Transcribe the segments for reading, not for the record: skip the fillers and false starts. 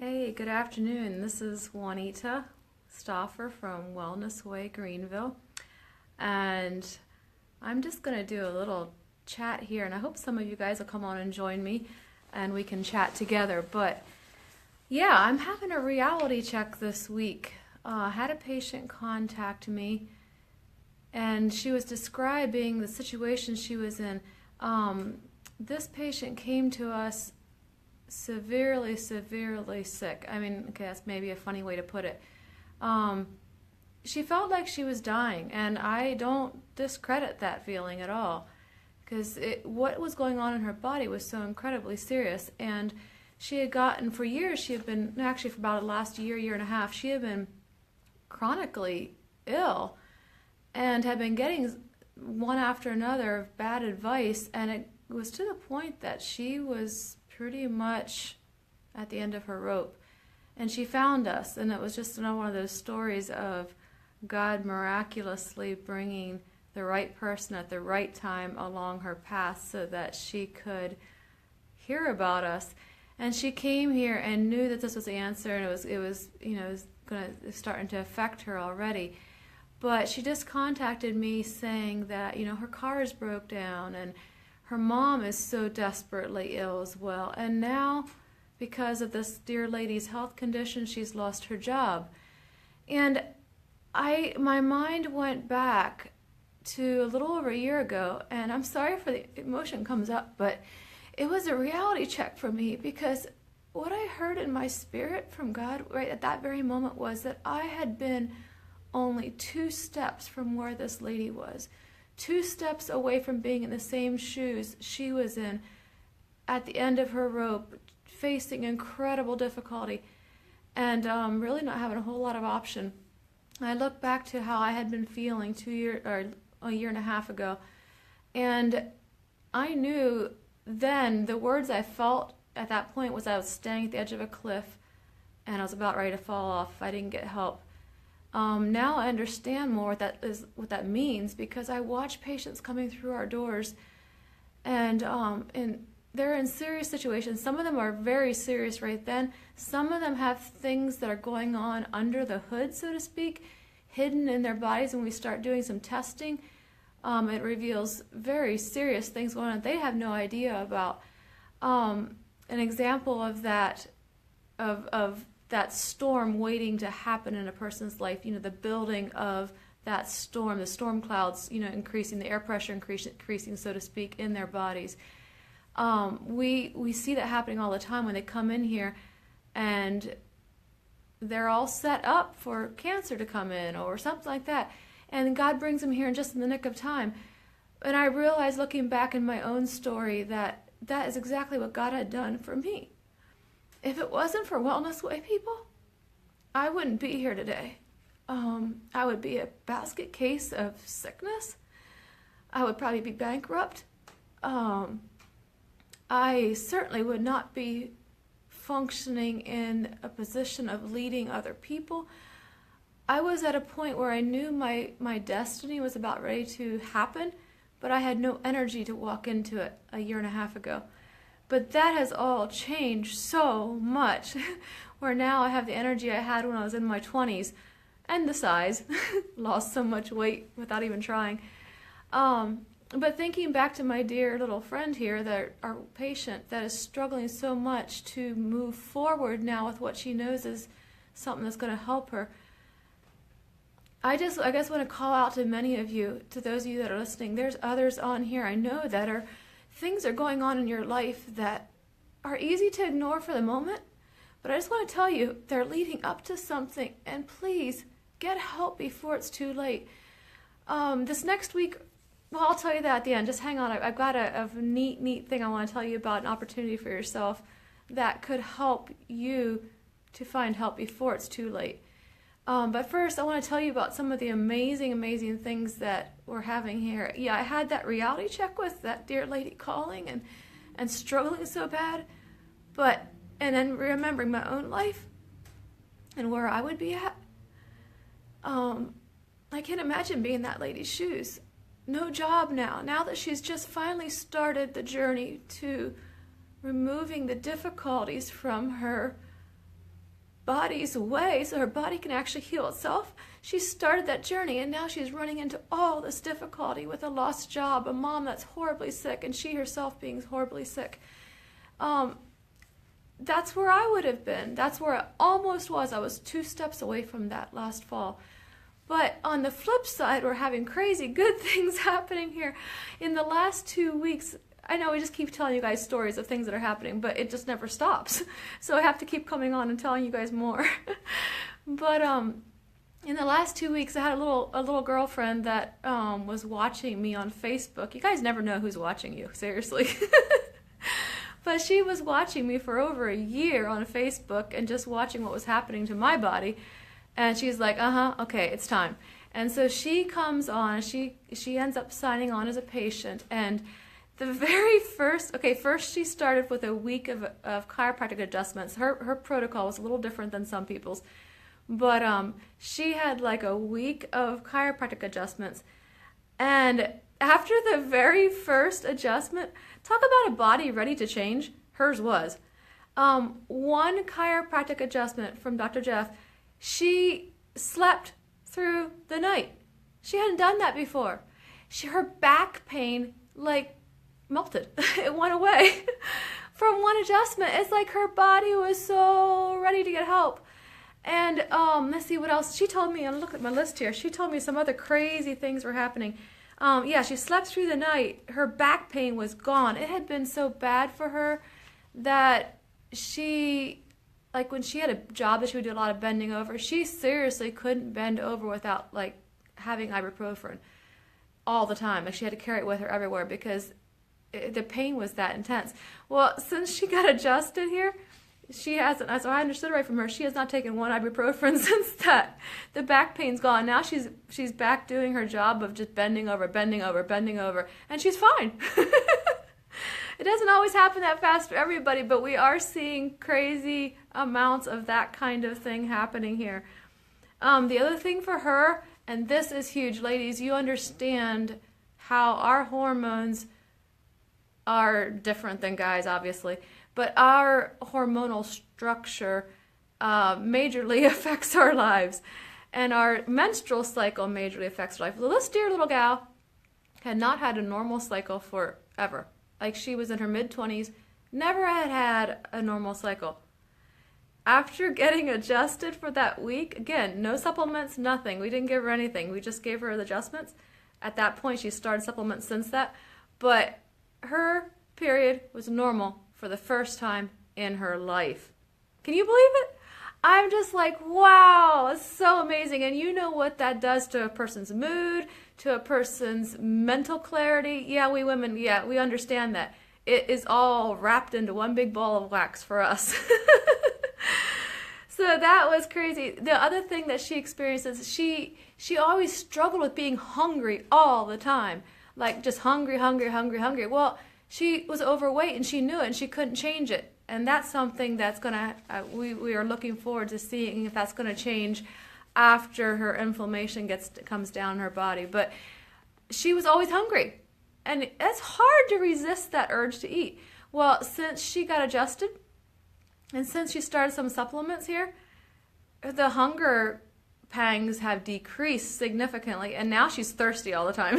Hey, good afternoon. This is Juanita Stoffer from Wellness Way Greenville. And I'm just going to do a little chat here, and I hope some of you guys will come on and join me and we can chat together. But yeah, I'm having a reality check this week. I had a patient contact me, and she was describing the situation she was in. This patient came to us severely sick. I mean, okay, that's maybe a funny way to put it. She felt like she was dying, and I don't discredit that feeling at all, because what was going on in her body was so incredibly serious. And she had gotten, for years, she had been, actually for about the last year and a half, she had been chronically ill and had been getting one after another of bad advice, and it was to the point that she was pretty much at the end of her rope. And she found us, and it was just another one of those stories of God miraculously bringing the right person at the right time along her path so that she could hear about us. And she came here and knew that this was the answer, and it was starting to affect her already. But she just contacted me saying that, her car is broke down, and her mom is so desperately ill as well. And now, because of this dear lady's health condition, she's lost her job. And my mind went back to a little over a year ago, and I'm sorry for the emotion comes up, but it was a reality check for me, because what I heard in my spirit from God right at that very moment was that I had been only 2 steps from where this lady was. 2 steps away from being in the same shoes she was in, at the end of her rope, facing incredible difficulty, and really not having a whole lot of option. I look back to how I had been feeling a year and a half ago, and I knew then the words I felt at that point was I was standing at the edge of a cliff, and I was about ready to fall off if I didn't get help. Now I understand more what that means, because I watch patients coming through our doors, and they're in serious situations. Some of them are very serious right then. Some of them have things that are going on under the hood, so to speak, hidden in their bodies. When we start doing some testing, it reveals very serious things going on they have no idea about. An example of that, of that storm waiting to happen in a person's life, the building of that storm, the storm clouds, increasing, the air pressure increasing, so to speak, in their bodies. We see that happening all the time when they come in here, and they're all set up for cancer to come in or something like that, and God brings them here just in the nick of time. And I realized, looking back in my own story, that is exactly what God had done for me. If it wasn't for Wellness Way people, I wouldn't be here today. I would be a basket case of sickness. I would probably be bankrupt. I certainly would not be functioning in a position of leading other people. I was at a point where I knew my destiny was about ready to happen, but I had no energy to walk into it a year and a half ago. But that has all changed so much, where now I have the energy I had when I was in my 20s, and the size. Lost so much weight without even trying. But thinking back to my dear little friend here, our patient that is struggling so much to move forward now with what she knows is something that's going to help her, I guess want to call out to many of you, to those of you that are listening. There's others on here I know that things are going on in your life that are easy to ignore for the moment, but I just want to tell you they're leading up to something, and please get help before it's too late. This next week, well, I'll tell you that at the end. Just hang on. I've got a neat thing I want to tell you about, an opportunity for yourself that could help you to find help before it's too late. But first, I want to tell you about some of the amazing things that we're having here. Yeah, I had that reality check with that dear lady calling and struggling so bad, and then remembering my own life and where I would be at. I can't imagine being in that lady's shoes. No job now that she's just finally started the journey to removing the difficulties from her body's way so her body can actually heal itself. She started that journey, and now she's running into all this difficulty with a lost job, a mom that's horribly sick, and she herself being horribly sick. That's where I would have been. That's where I almost was. I was 2 steps away from that last fall. But on the flip side, we're having crazy good things happening here. In the last 2 weeks, I know we just keep telling you guys stories of things that are happening, but it just never stops. So I have to keep coming on and telling you guys more. But in the last 2 weeks, I had a little girlfriend that was watching me on Facebook. You guys never know who's watching you, seriously. But she was watching me for over a year on Facebook and just watching what was happening to my body. And she's like, okay, it's time. And so she comes on, she ends up signing on as a patient. And the very first she started with a week of chiropractic adjustments. Her protocol was a little different than some people's. But she had like a week of chiropractic adjustments. And after the very first adjustment, talk about a body ready to change. Hers was. One chiropractic adjustment from Dr. Jeff, she slept through the night. She hadn't done that before. Her back pain like melted. It went away from one adjustment. It's like her body was so ready to get help. And let's see what else. She told me, and look at my list here, she told me some other crazy things were happening. She slept through the night. Her back pain was gone. It had been so bad for her that she, like when she had a job that she would do a lot of bending over, she seriously couldn't bend over without like having ibuprofen all the time. Like she had to carry it with her everywhere because the pain was that intense. Well, since she got adjusted here, she hasn't, as I understood right from her, she has not taken one ibuprofen since that. The back pain's gone. Now she's back doing her job of just bending over, and she's fine. It doesn't always happen that fast for everybody, but we are seeing crazy amounts of that kind of thing happening here. The other thing for her, and this is huge, ladies, you understand how our hormones are different than guys, obviously. But our hormonal structure majorly affects our lives. And our menstrual cycle majorly affects our life. Well, this dear little gal had not had a normal cycle forever. Like she was in her mid-20s, never had a normal cycle. After getting adjusted for that week, again, no supplements, nothing. We didn't give her anything. We just gave her the adjustments. At that point, she started supplements since that. But her period was normal for the first time in her life. Can you believe it? I'm just like, wow, it's so amazing. And you know what that does to a person's mood, to a person's mental clarity. Yeah, we women, yeah, we understand that. It is all wrapped into one big ball of wax for us. So that was crazy. The other thing that she experiences, she always struggled with being hungry all the time. Like just hungry. Well, she was overweight and she knew it and she couldn't change it. And that's something that's going to, we are looking forward to seeing if that's going to change after her inflammation comes down in her body. But she was always hungry. And it's hard to resist that urge to eat. Well, since she got adjusted and since she started some supplements here, the hunger pangs have decreased significantly. And now she's thirsty all the time.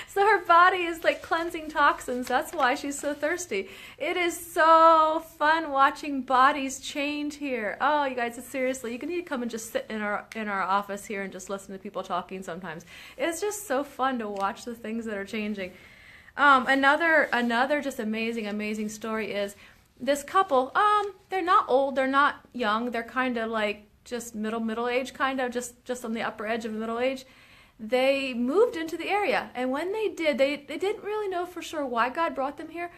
So her body is like cleansing toxins. That's why she's so thirsty. It is so fun watching bodies change here. Oh, you guys, seriously, you need to come and just sit in our office here and just listen to people talking sometimes. It's just so fun to watch the things that are changing. Another just amazing story is this couple. They're not old, they're not young. They're kind of like just middle age, kind of just on the upper edge of middle age. They moved into the area, and when they did, they didn't really know for sure why God brought them here,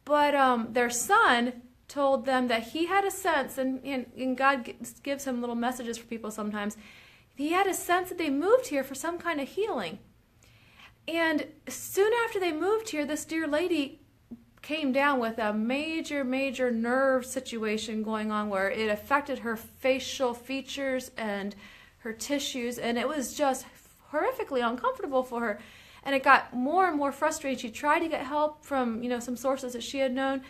but their son told them that he had a sense, and God gives him little messages for people sometimes. He had a sense that they moved here for some kind of healing. And soon after they moved here, this dear lady came down with a major nerve situation going on where it affected her facial features and her tissues, and it was just horrifically uncomfortable for her, and it got more and more frustrating. She tried to get help from some sources that she had known,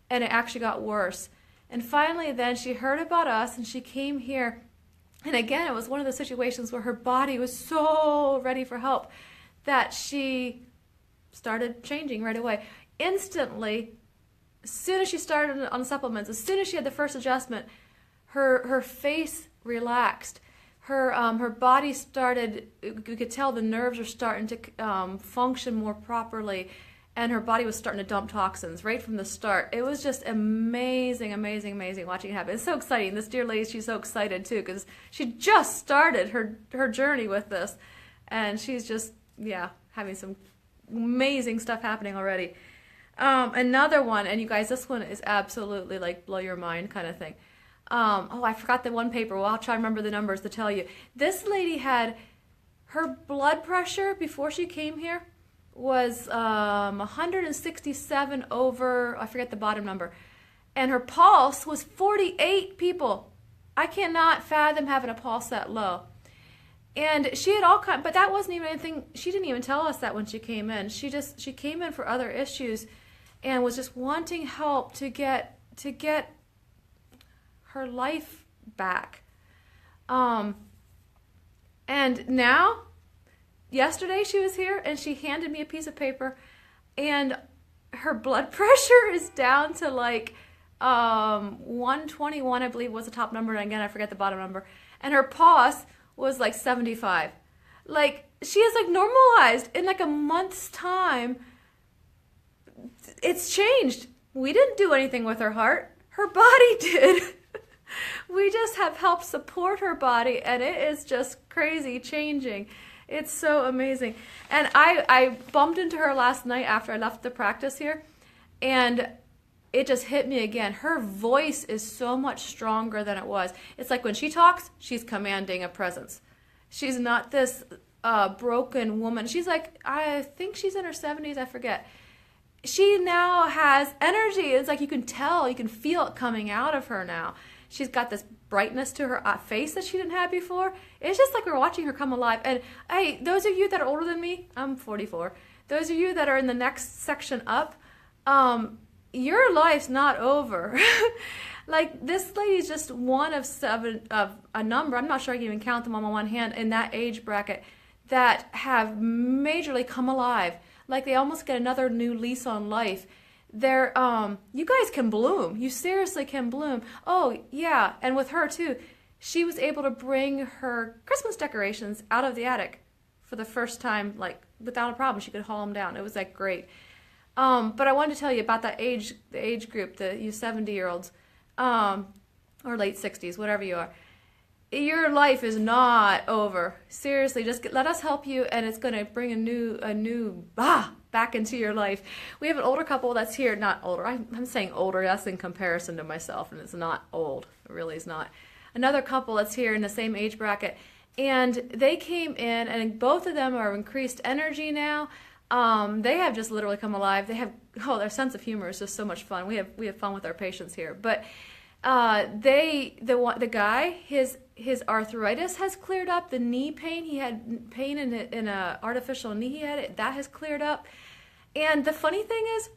and it actually got worse. And finally then she heard about us and she came here. And again, it was one of those situations where her body was so ready for help that she started changing right away. Instantly, as soon as she started on supplements, as soon as she had the first adjustment, her face relaxed. Her body started, you could tell the nerves were starting to function more properly, and her body was starting to dump toxins right from the start. It was just amazing, amazing, amazing watching it happen. It's so exciting. This dear lady, she's so excited too because she just started her journey with this, and she's just, yeah, having some amazing stuff happening already. Another one, and you guys, this one is absolutely like blow your mind kind of thing. Oh, I forgot the one paper. Well, I'll try to remember the numbers to tell you. This lady had her blood pressure before she came here was 167 over, I forget the bottom number, and her pulse was 48 people. I cannot fathom having a pulse that low. And she had all kind, but that wasn't even anything. She didn't even tell us that when she came in. She came in for other issues, and was just wanting help to get her life back. And now, yesterday she was here and she handed me a piece of paper, and her blood pressure is down to like 121, I believe was the top number, and again I forget the bottom number, and her pulse was like 75. Like, she is like normalized in like a month's time. It's changed. We didn't do anything with her heart. Her body did. We just have helped support her body, and it is just crazy changing. It's so amazing. And I bumped into her last night after I left the practice here, and it just hit me again. Her voice is so much stronger than it was. It's like when she talks, she's commanding a presence. She's not this broken woman. She's like, I think she's in her 70s, I forget. She now has energy. It's like you can tell, you can feel it coming out of her now. She's got this brightness to her face that she didn't have before. It's just like we're watching her come alive. And hey, those of you that are older than me, I'm 44. Those of you that are in the next section up, your life's not over. Like, this lady's just one of a number, I'm not sure I can even count them on my one hand, in that age bracket that have majorly come alive. Like, they almost get another new lease on life. They're, you guys can bloom. You seriously can bloom. Oh, yeah, and with her too, she was able to bring her Christmas decorations out of the attic for the first time, like, without a problem. She could haul them down. It was, like, great. But I wanted to tell you about that the age group, you 70-year-olds, or late 60s, whatever you are. Your life is not over. Seriously, just let us help you, and it's going to bring a new back into your life. We have an older couple that's here, not older. I'm saying older, that's in comparison to myself, and it's not old. It really is not. Another couple that's here in the same age bracket, and they came in, and both of them are increased energy now. They have just literally come alive. They have, their sense of humor is just so much fun. We have fun with our patients here. But the guy, his arthritis has cleared up. The knee pain, he had pain in a artificial knee he had, that has cleared up. And the funny thing is,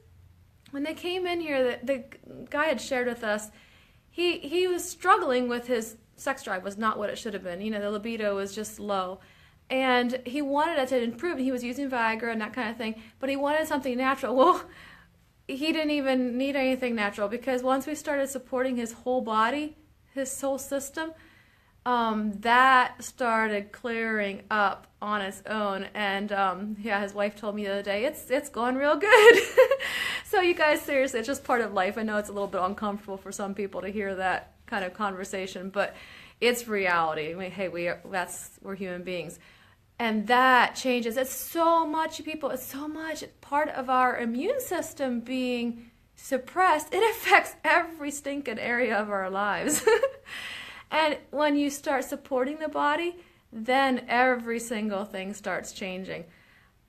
when they came in here, the guy had shared with us, he was struggling with his sex drive, was not what it should have been. You know, the libido was just low. And he wanted it to improve. He was using Viagra and that kind of thing, but he wanted something natural. Well, he didn't even need anything natural, because once we started supporting his whole body, his whole system, that started clearing up on its own. And yeah, his wife told me the other day, it's going real good. So you guys, seriously, it's just part of life. I know it's a little bit uncomfortable for some people to hear that kind of conversation, but it's reality. I mean, hey, we're human beings. And that changes. It's so much, people. It's so much part of our immune system being suppressed. It affects every stinking area of our lives. And when you start supporting the body, then every single thing starts changing.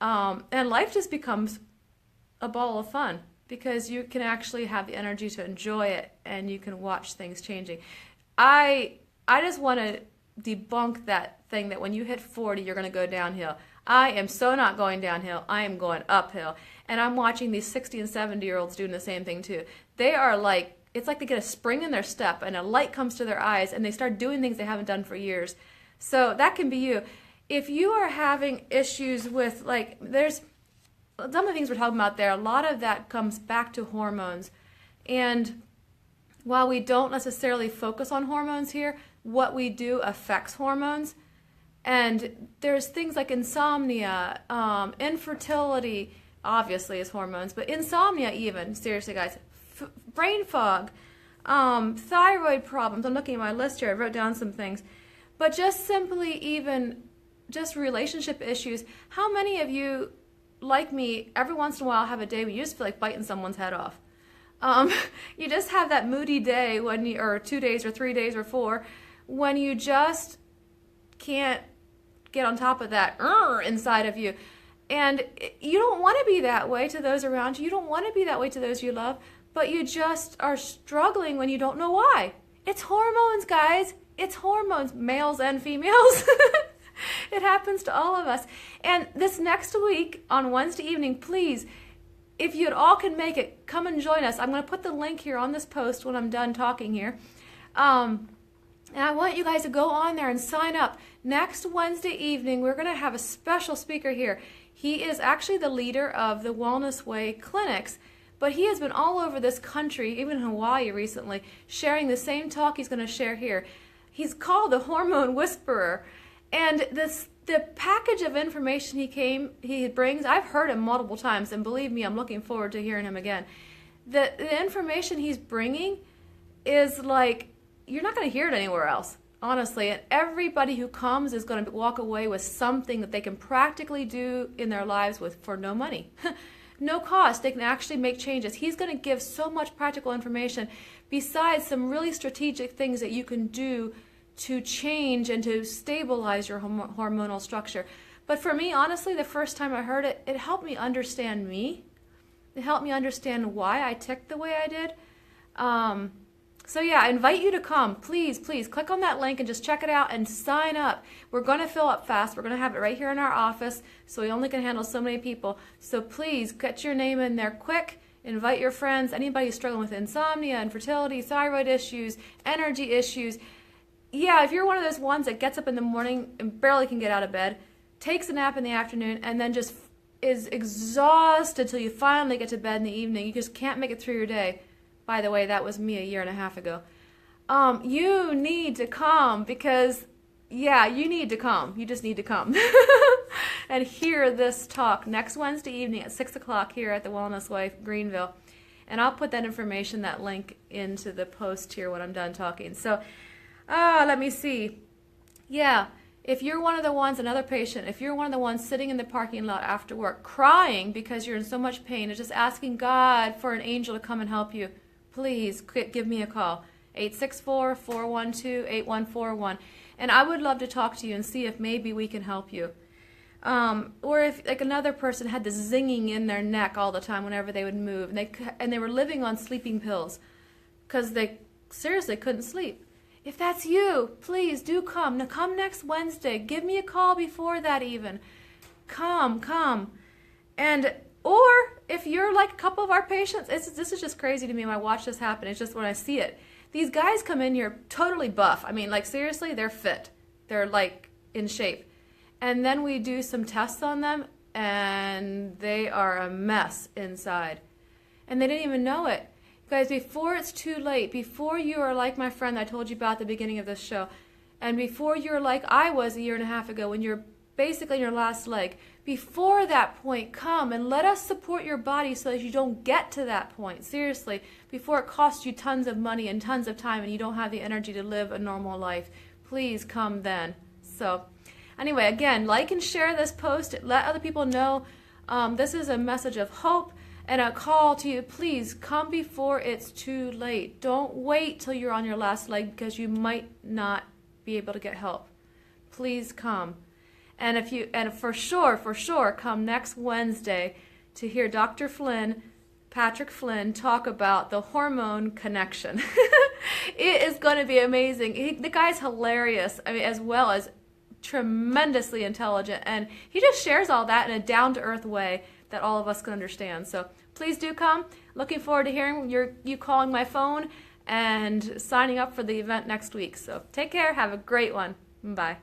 And life just becomes a ball of fun, because you can actually have the energy to enjoy it, and you can watch things changing. I just want to debunk that thing that when you hit 40, you're going to go downhill. I am so not going downhill. I am going uphill. And I'm watching these 60 and 70-year-olds doing the same thing too. They are like it's like they get a spring in their step and a light comes to their eyes and they start doing things they haven't done for years. So that can be you. If you are having issues with, like, there's some of the things we're talking about there, a lot of that comes back to hormones. And while we don't necessarily focus on hormones here, what we do affects hormones. And there's things like insomnia, infertility, obviously is hormones, but insomnia even, seriously guys, brain fog, thyroid problems. I'm looking at my list here, I wrote down some things. But just simply even just relationship issues. How many of you, like me, every once in a while have a day when you just feel like biting someone's head off? You just have that moody day when you, or 2 days or 3 days or 4, when you just can't get on top of that inside of you. And you don't want to be that way to those around you. You don't want to be that way to those you love, but you just are struggling when you don't know why. It's hormones, guys. It's hormones, males and females. It happens to all of us. And this next week on Wednesday evening, please, if you all can make it, come and join us. I'm going to put the link here on this post when I'm done talking here. And I want you guys to go on there and sign up. Next Wednesday evening, we're going to have a special speaker here. He is actually the leader of the Wellness Way clinics, but he has been all over this country, even in Hawaii recently, sharing the same talk he's going to share here. He's called the Hormone Whisperer. And the package of information he brings, I've heard him multiple times, and believe me, I'm looking forward to hearing him again. The information he's bringing is like, you're not going to hear it anywhere else, honestly. And everybody who comes is going to walk away with something that they can practically do in their lives for no money. No cost. They can actually make changes. He's going to give so much practical information besides some really strategic things that you can do to change and to stabilize your hormonal structure. But for me, honestly, the first time I heard it, it helped me understand me. It helped me understand why I ticked the way I did. So yeah, I invite you to come. Please, please click on that link and just check it out and sign up. We're going to fill up fast. We're going to have it right here in our office, so we only can handle so many people. So please get your name in there quick. Invite your friends, anybody who's struggling with insomnia, infertility, thyroid issues, energy issues. Yeah, if you're one of those ones that gets up in the morning and barely can get out of bed, takes a nap in the afternoon, and then just is exhausted till you finally get to bed in the evening, you just can't make it through your day. By the way, that was me a year and a half ago. You need to come because, yeah, you need to come. You just need to come and hear this talk next Wednesday evening at 6 o'clock here at the Wellness Way Greenville. And I'll put that information, that link, into the post here when I'm done talking. So, let me see. Yeah, if you're one of the ones, another patient, if you're one of the ones sitting in the parking lot after work crying because you're in so much pain and just asking God for an angel to come and help you, please give me a call. 864-412-8141. And I would love to talk to you and see if maybe we can help you. Or if like another person had this zinging in their neck all the time whenever they would move, and they were living on sleeping pills because they seriously couldn't sleep. If that's you, please do come. Now come next Wednesday. Give me a call before that even. Come. And or if you're like a couple of our patients, this is just crazy to me when I watch this happen. It's just when I see it. These guys come in here totally buff. I mean, like seriously, they're fit. They're like in shape. And then we do some tests on them and they are a mess inside. And they didn't even know it. Guys, before it's too late, before you are like my friend I told you about at the beginning of this show, and before you're like I was a year and a half ago when you're basically in your last leg, before that point, come and let us support your body so that you don't get to that point. Seriously, before it costs you tons of money and tons of time and you don't have the energy to live a normal life. Please come then. So anyway, again, like and share this post. Let other people know this is a message of hope and a call to you. Please come before it's too late. Don't wait till you're on your last leg because you might not be able to get help. Please come. And for sure, come next Wednesday to hear Dr. Patrick Flynn, talk about the hormone connection. It is going to be amazing. The guy's hilarious, I mean, as well as tremendously intelligent, and he just shares all that in a down-to-earth way that all of us can understand. So please do come. looking forward to hearing you calling my phone and signing up for the event next week. So take care. Have a great one. Bye.